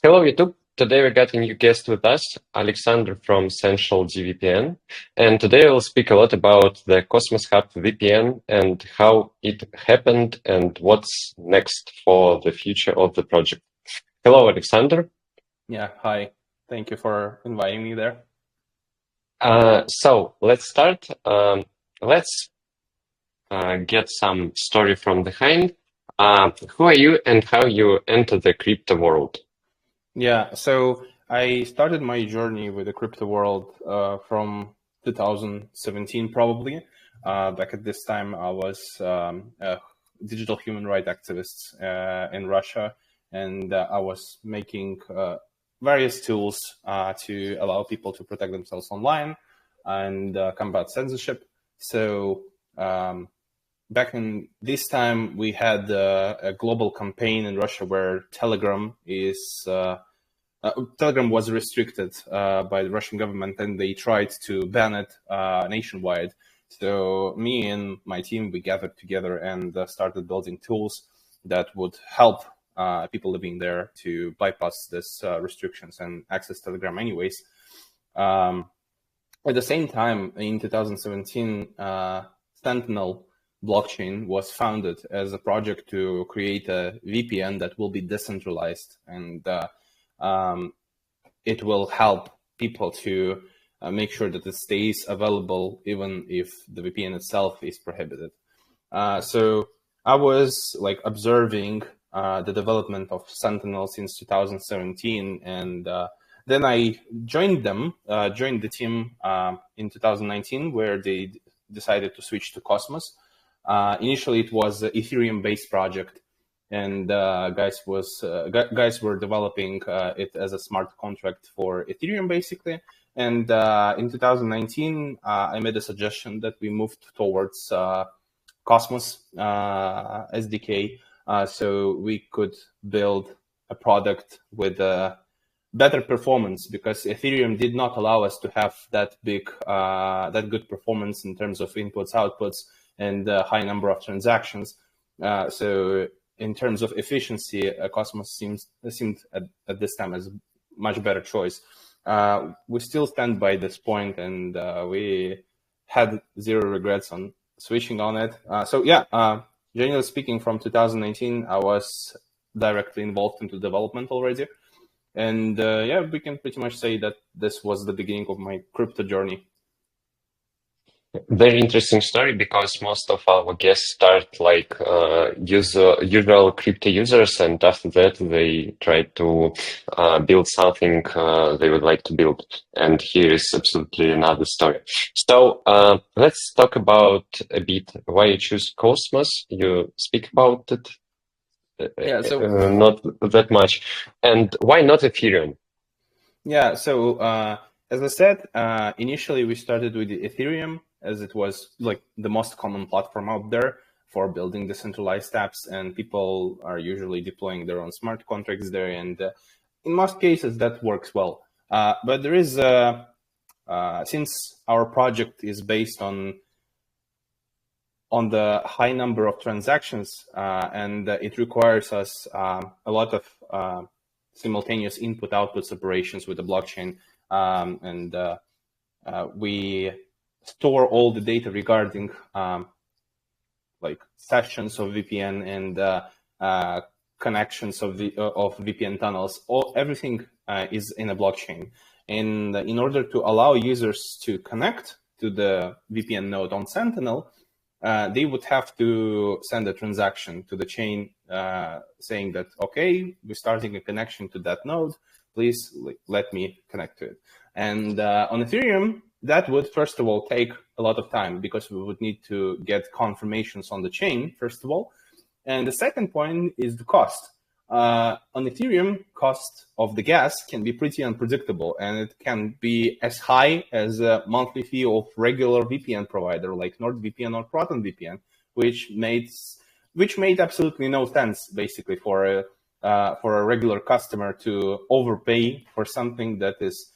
Hello, YouTube. Today we got a new guest with us, Aleksandr from Sentinel DVPN. And today we'll speak a lot about the cosmoshub VPN and how it happened and what's next for the future of the project. Hello, Aleksandr. Yeah, hi. Thank you for inviting me there. So let's start. Let's get some story from behind. Who are you and how you enter the crypto world? Yeah, so I started my journey with the crypto world from 2017, probably. Back at this time, I was a digital human rights activist in Russia, and I was making various tools to allow people to protect themselves online and combat censorship. So back in this time, we had a global campaign in Russia where Telegram was restricted by the Russian government, and they tried to ban it nationwide. So me and my team, we gathered together and started building tools that would help people living there to bypass these restrictions and access Telegram anyways. At the same time, in 2017, Sentinel blockchain was founded as a project to create a VPN that will be decentralized, and it will help people to make sure that it stays available even if the VPN itself is prohibited. So I was like observing the development of Sentinel since 2017, and then I joined the team in 2019, where they decided to switch to Cosmos. Initially, it was an Ethereum-based project, and guys were developing it as a smart contract for Ethereum, basically. And in 2019, I made a suggestion that we moved towards Cosmos SDK, so we could build a product with better performance, because Ethereum did not allow us to have that good performance in terms of inputs, outputs, and high number of transactions. So in terms of efficiency, Cosmos seemed at this time as a much better choice. We still stand by this point, and we had zero regrets on switching on it. So yeah, generally speaking, from 2019, I was directly involved into development already. And yeah, we can pretty much say that this was the beginning of my crypto journey. Very interesting story, because most of our guests start like usual crypto users, and after that they try to build something they would like to build. And here is absolutely another story. So let's talk about a bit why you choose Cosmos. You speak about it Yeah, so not that much, and why not Ethereum? yeah, so as I said, initially we started with Ethereum, as it was like the most common platform out there for building decentralized apps, and people are usually deploying their own smart contracts there, and in most cases that works well. But there is, since our project is based on the high number of transactions, and it requires us a lot of simultaneous input-output separations with the blockchain, and we store all the data regarding like sessions of VPN and connections of VPN tunnels. Everything is in a blockchain, and in order to allow users to connect to the VPN node on Sentinel, they would have to send a transaction to the chain saying that, okay, we're starting a connection to that node, please let me connect to it. And on Ethereum, that would first of all take a lot of time, because we would need to get confirmations on the chain, first of all. And the second point is the cost. On Ethereum, cost of the gas can be pretty unpredictable, and it can be as high as a monthly fee of regular VPN provider like NordVPN or ProtonVPN, which made absolutely no sense, basically, for a regular customer to overpay for something that is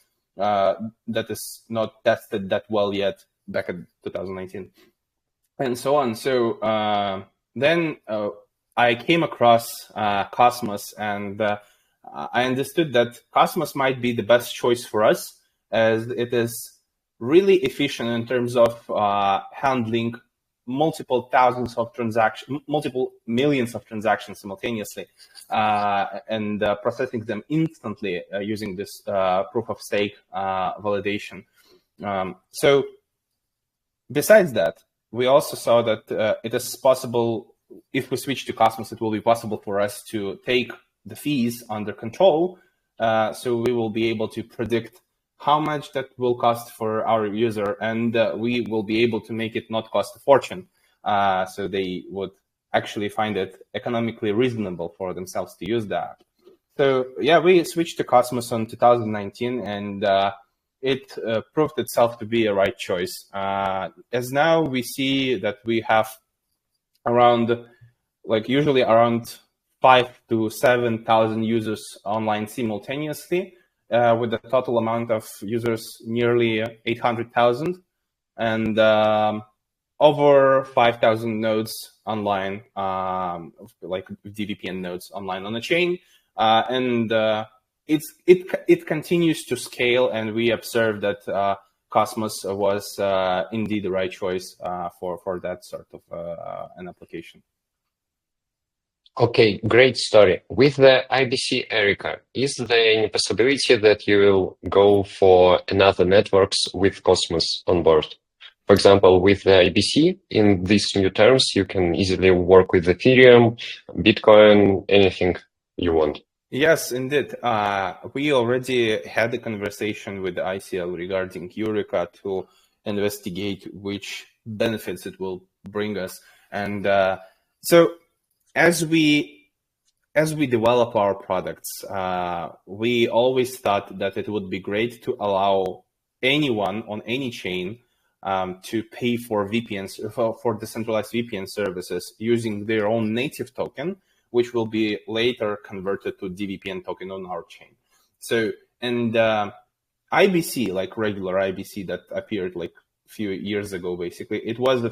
not tested that well yet back in 2019, and so on. So then I came across Cosmos, and I understood that Cosmos might be the best choice for us, as it is really efficient in terms of handling multiple thousands of transactions, multiple millions of transactions simultaneously, and processing them instantly using this proof of stake validation. So besides that, we also saw that it is possible, if we switch to Cosmos, it will be possible for us to take the fees under control. So we will be able to predict how much that will cost for our user, and we will be able to make it not cost a fortune. So they would actually find it economically reasonable for themselves to use that. So yeah, we switched to Cosmos in 2019, and it proved itself to be a right choice. As now we see that we have around, usually around 5,000 to 7,000 users online simultaneously, with a total amount of users nearly 800,000, and over 5,000 nodes online, like DVPN nodes online on the chain, and it continues to scale, and we observe that Cosmos was indeed the right choice for that sort of an application. Okay, great story. With the IBC Erica, is there any possibility that you will go for another networks with Cosmos on board? For example, with the IBC, in these new terms, you can easily work with Ethereum, Bitcoin, anything you want. Yes, indeed. We already had a conversation with the ICL regarding Eureka to investigate which benefits it will bring us. And so as we develop our products, we always thought that it would be great to allow anyone on any chain to pay for VPNs, for decentralized VPN services using their own native token, which will be later converted to DVPN token on our chain. So, and IBC, like regular IBC that appeared like a few years ago, basically, it was the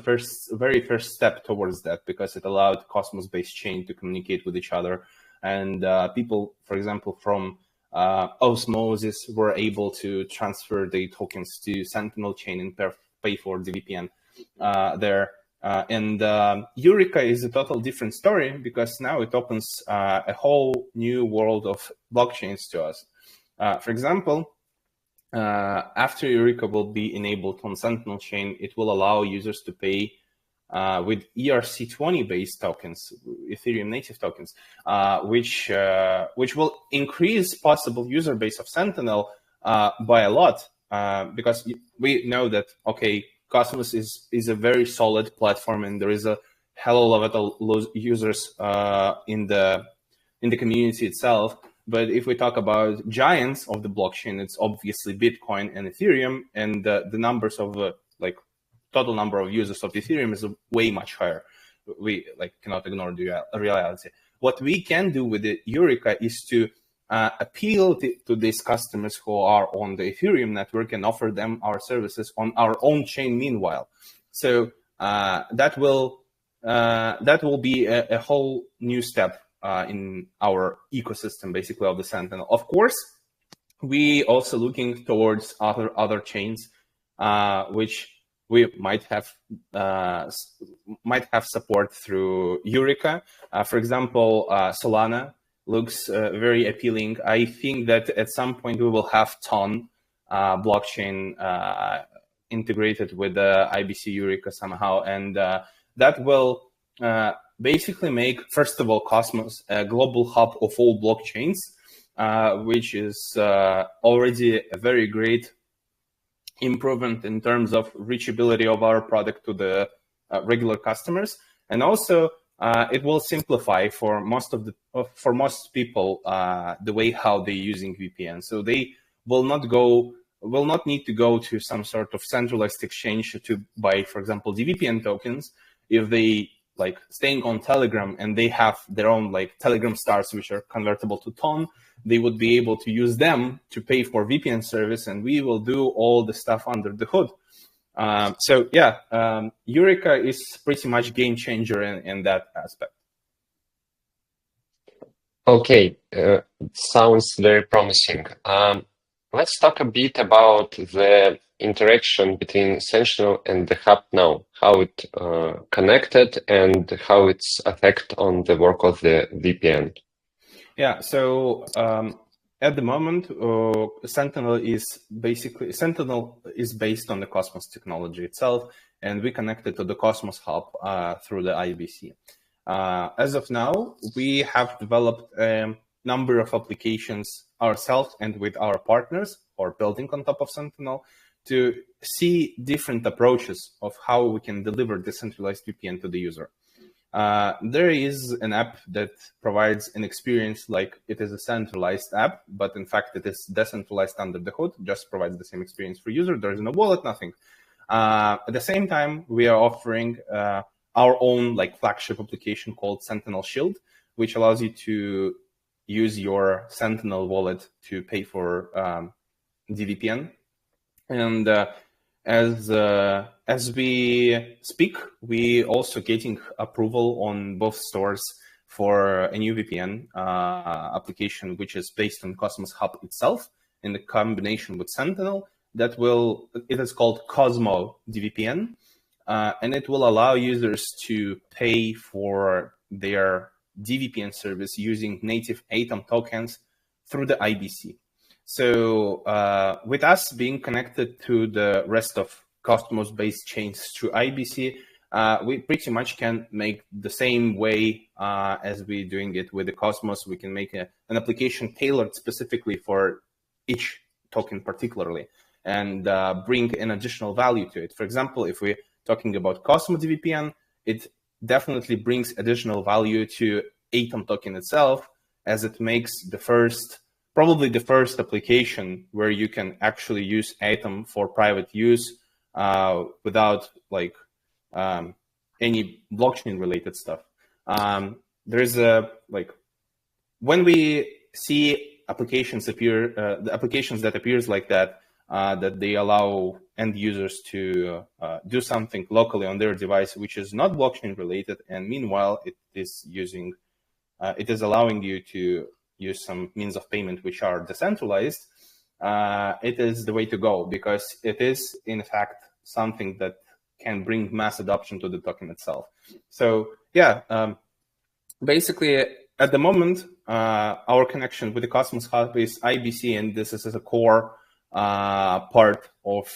very first step towards that, because it allowed Cosmos-based chain to communicate with each other. And people, for example, from Osmosis were able to transfer the tokens to Sentinel chain and pay for DVPN there. And Eureka is a total different story, because now it opens a whole new world of blockchains to us. For example, after Eureka will be enabled on Sentinel chain, it will allow users to pay with ERC20 based tokens, Ethereum native tokens, which will increase possible user base of Sentinel by a lot, because we know that, okay, Cosmos is a very solid platform, and there is a hell of a lot of users in the community itself. But if we talk about giants of the blockchain, it's obviously Bitcoin and Ethereum, and the numbers of total number of users of Ethereum is way much higher. We cannot ignore the reality. What we can do with the Eureka is to appeal to these customers who are on the Ethereum network and offer them our services on our own chain meanwhile. So that will be a whole new step in our ecosystem, basically, of the Sentinel. Of course, we also looking towards other chains, which we might have support through Eureka. For example, Solana looks very appealing. I think that at some point we will have Ton blockchain integrated with the IBC Eureka somehow, and that will basically make, first of all, Cosmos a global hub of all blockchains, which is already a very great improvement in terms of reachability of our product to the regular customers. And also it will simplify for most people the way how they're using VPN. So they will not need to go to some sort of centralized exchange to buy, for example, DVPN tokens. If they staying on Telegram and they have their own Telegram stars, which are convertible to Ton, they would be able to use them to pay for VPN service, and we will do all the stuff under the hood. So yeah, Eureka is pretty much game changer in that aspect. Okay, sounds very promising. Let's talk a bit about the interaction between Sentinel and the hub now, how it connected and how it's affect on the work of the VPN. Yeah, so at the moment, Sentinel is based on the Cosmos technology itself, and we connected to the Cosmos Hub through the IBC. As of now, we have developed a number of applications ourselves and with our partners, or building on top of Sentinel, to see different approaches of how we can deliver decentralized VPN to the user. There is an app that provides an experience like it is a centralized app, but in fact it is decentralized under the hood, just provides the same experience for user. There is no wallet, nothing. At the same time, we are offering our own like flagship application called Sentinel Shield, which allows you to use your Sentinel wallet to pay for DVPN. And as we speak, we also getting approval on both stores for a new VPN application, which is based on Cosmos Hub itself in the combination with Sentinel. It is called Cosmo DVPN, and it will allow users to pay for their DVPN service using native Atom tokens through the IBC. So with us being connected to the rest of Cosmos-based chains through IBC, we pretty much can make the same way as we're doing it with the Cosmos. We can make an application tailored specifically for each token particularly and bring an additional value to it. For example, if we're talking about Cosmos DVPN, it definitely brings additional value to Atom token itself, as it makes probably the first application where you can actually use Atom for private use without like any blockchain related stuff. There's when we see applications appear, the applications that appears like that, that they allow end users to do something locally on their device, which is not blockchain related, and meanwhile it is allowing you to use some means of payment which are decentralized. It is the way to go, because it is in fact something that can bring mass adoption to the token itself. So yeah, basically at the moment, our connection with the Cosmos Hub is IBC, and this is a core part of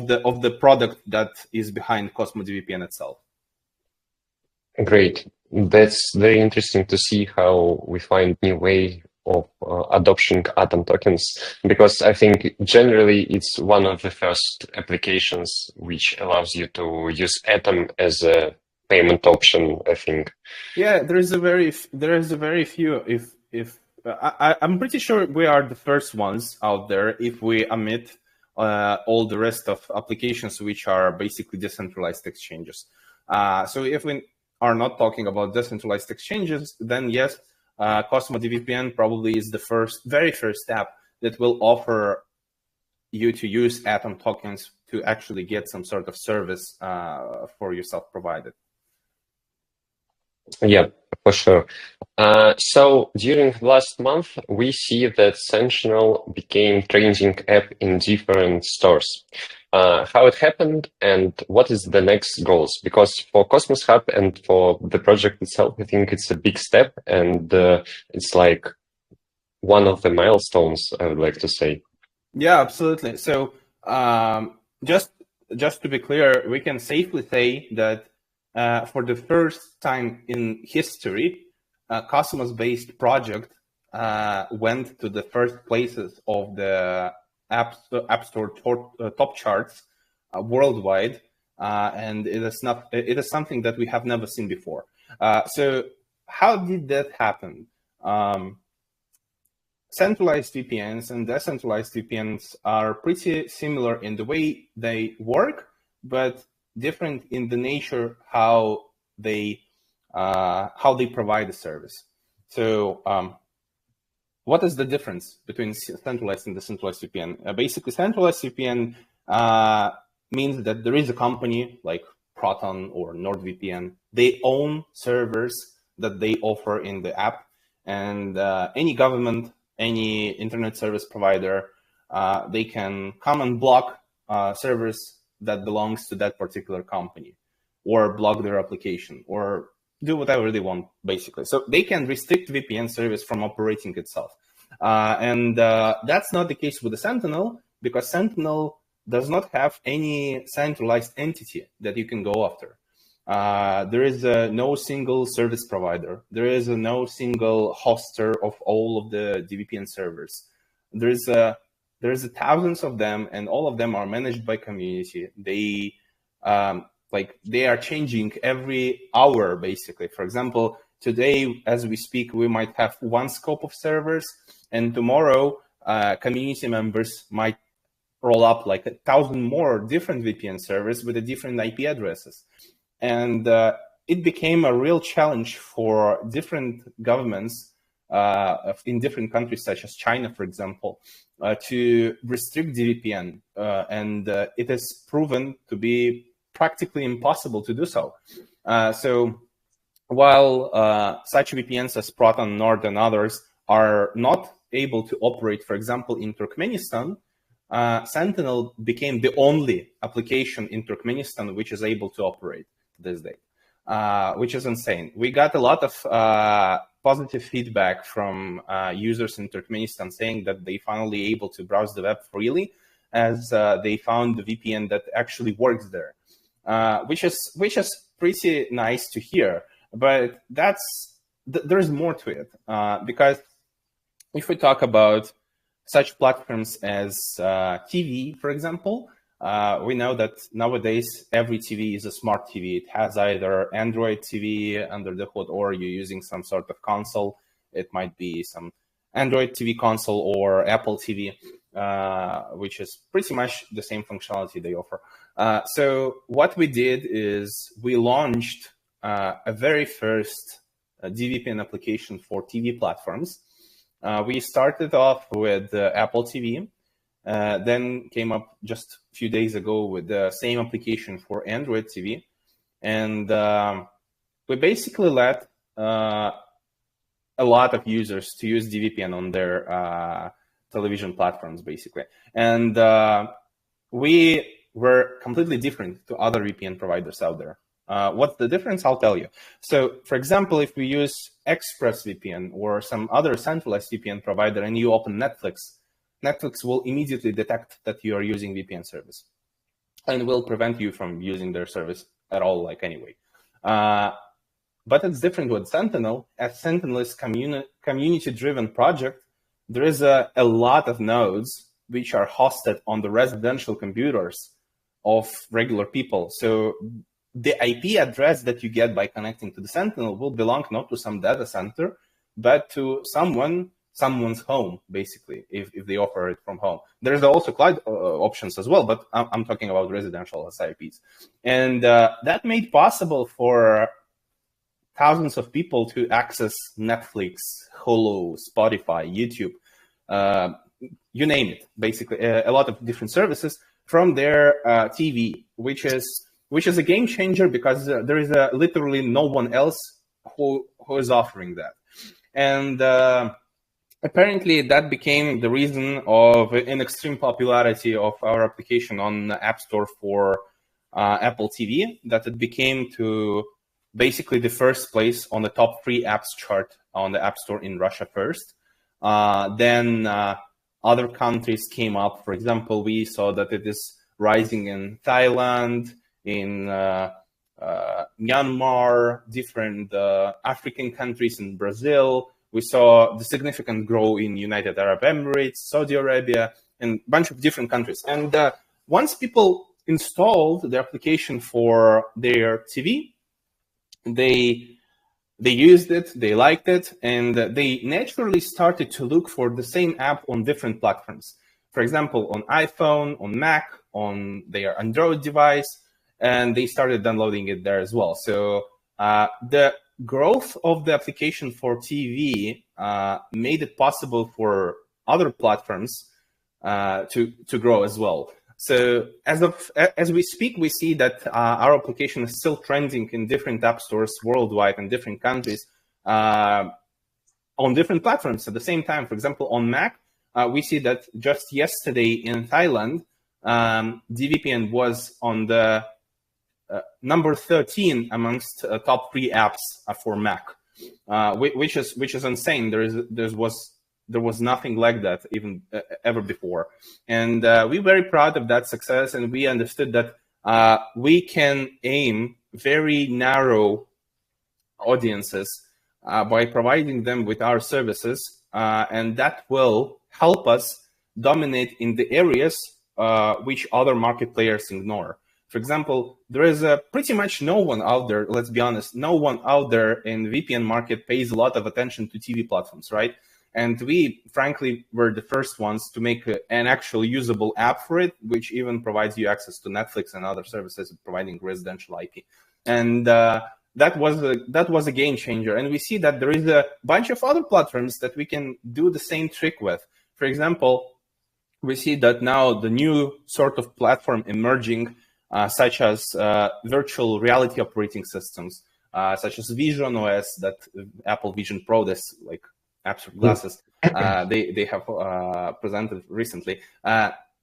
the product that is behind Cosmos DVPN itself. Great. That's very interesting to see how we find new way of adopting Atom tokens, because I think generally it's one of the first applications which allows you to use Atom as a payment option, I think. Yeah, there is a very few. I'm pretty sure we are the first ones out there if we omit all the rest of applications which are basically decentralized exchanges. So if we are not talking about decentralized exchanges, then yes, Cosmo DVPN probably is the very first app that will offer you to use Atom tokens to actually get some sort of service for yourself provided. Yeah, for sure. So during last month, we see that Sentinel became trending app in different stores. How it happened and what is the next goals? Because for Cosmos Hub and for the project itself, I think it's a big step, and it's like one of the milestones, I would like to say. Yeah, absolutely. So just to be clear, we can safely say that for the first time in history, a Cosmos-based project went to the first places of the App Store top charts worldwide, and it is something that we have never seen before. So how did that happen? Centralized VPNs and decentralized VPNs are pretty similar in the way they work, but different in the nature how they provide the service. So what is the difference between centralized and decentralized VPN? Basically, centralized VPN means that there is a company like Proton or NordVPN. They own servers that they offer in the app. And any government, any internet service provider, they can come and block servers that belongs to that particular company, or block their application, or do whatever they want, basically. So they can restrict VPN service from operating itself. And that's not the case with the Sentinel, because Sentinel does not have any centralized entity that you can go after. There is no single service provider. There is no single hoster of all of the DVPN servers. There's thousands of them, and all of them are managed by community. They they are changing every hour, basically. For example, today, as we speak, we might have one scope of servers, and tomorrow, community members might roll up like 1,000 more different VPN servers with the different IP addresses. And it became a real challenge for different governments in different countries, such as China, for example, to restrict DVPN. And it has proven to be practically impossible to do so. So while such VPNs as Proton, Nord, and others are not able to operate, for example, in Turkmenistan, Sentinel became the only application in Turkmenistan which is able to operate this day, which is insane. We got a lot of positive feedback from users in Turkmenistan saying that they finally able to browse the web freely, as they found the VPN that actually works there, which is pretty nice to hear. But there's more to it, because if we talk about such platforms as TV, for example, we know that nowadays every TV is a smart TV. It has either Android TV under the hood, or you're using some sort of console. It might be some Android TV console or Apple TV, which is pretty much the same functionality they offer. So what we did is we launched a very first DVPN application for TV platforms. We started off with Apple TV, then came up just a few days ago with the same application for Android TV. And we basically let a lot of users to use DVPN on their television platforms, basically. And we were completely different to other VPN providers out there. What's the difference? I'll tell you. So, for example, if we use ExpressVPN or some other centralized VPN provider and you open Netflix, Netflix will immediately detect that you are using VPN service and will prevent you from using their service at all, like anyway. But it's different with Sentinel. As Sentinel is community-driven project, there is a lot of nodes which are hosted on the residential computers of regular people. So the IP address that you get by connecting to the Sentinel will belong not to some data center, but to someone's home, basically, if they offer it from home. There's also cloud options as well, but I'm talking about residential SIPs. And that made possible for thousands of people to access Netflix, Hulu, Spotify, YouTube, you name it, basically, a lot of different services from their TV, which is a game changer, because there is literally no one else who is offering that. And apparently that became the reason of an extreme popularity of our application on the App Store for Apple TV, that it became to basically the first place on the top 3 apps chart on the App Store in Russia first. Then other countries came up. For example, we saw that it is rising in Thailand, in Myanmar, different African countries, in Brazil. We saw the significant growth in United Arab Emirates, Saudi Arabia, and a bunch of different countries. And once people installed the application for their TV, they used it, they liked it, and they naturally started to look for the same app on different platforms. For example, on iPhone, on Mac, on their Android device, and they started downloading it there as well. So the growth of the application for TV made it possible for other platforms to grow as well. So as we speak, we see that our application is still trending in different app stores worldwide in different countries, on different platforms at the same time. For example, on Mac, we see that just yesterday in Thailand, DVPN was on the number 13 amongst top 3 apps for Mac, which is insane. There was nothing like that even ever before, and we're very proud of that success. And we understood that we can aim very narrow audiences by providing them with our services, and that will help us dominate in the areas which other market players ignore. For example, there is pretty much no one out there, let's be honest, no one out there in the VPN market pays a lot of attention to TV platforms, right? And we, frankly, were the first ones to make an actual usable app for it, which even provides you access to Netflix and other services providing residential IP. And that was a game changer. And we see that there is a bunch of other platforms that we can do the same trick with. For example, we see that now the new sort of platform emerging, such as virtual reality operating systems, such as Vision OS, that Apple Vision Pro, this like apps for glasses, they have presented recently.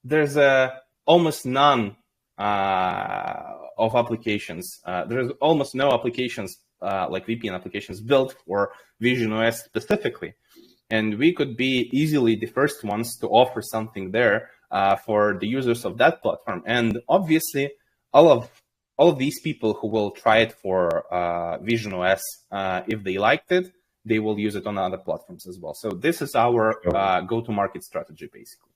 There's almost none of applications. There's almost no applications like VPN applications built for Vision OS specifically. And we could be easily the first ones to offer something there for the users of that platform. And obviously, all of these people who will try it for Vision OS, if they liked it, they will use it on other platforms as well. So this is our go-to-market strategy, basically.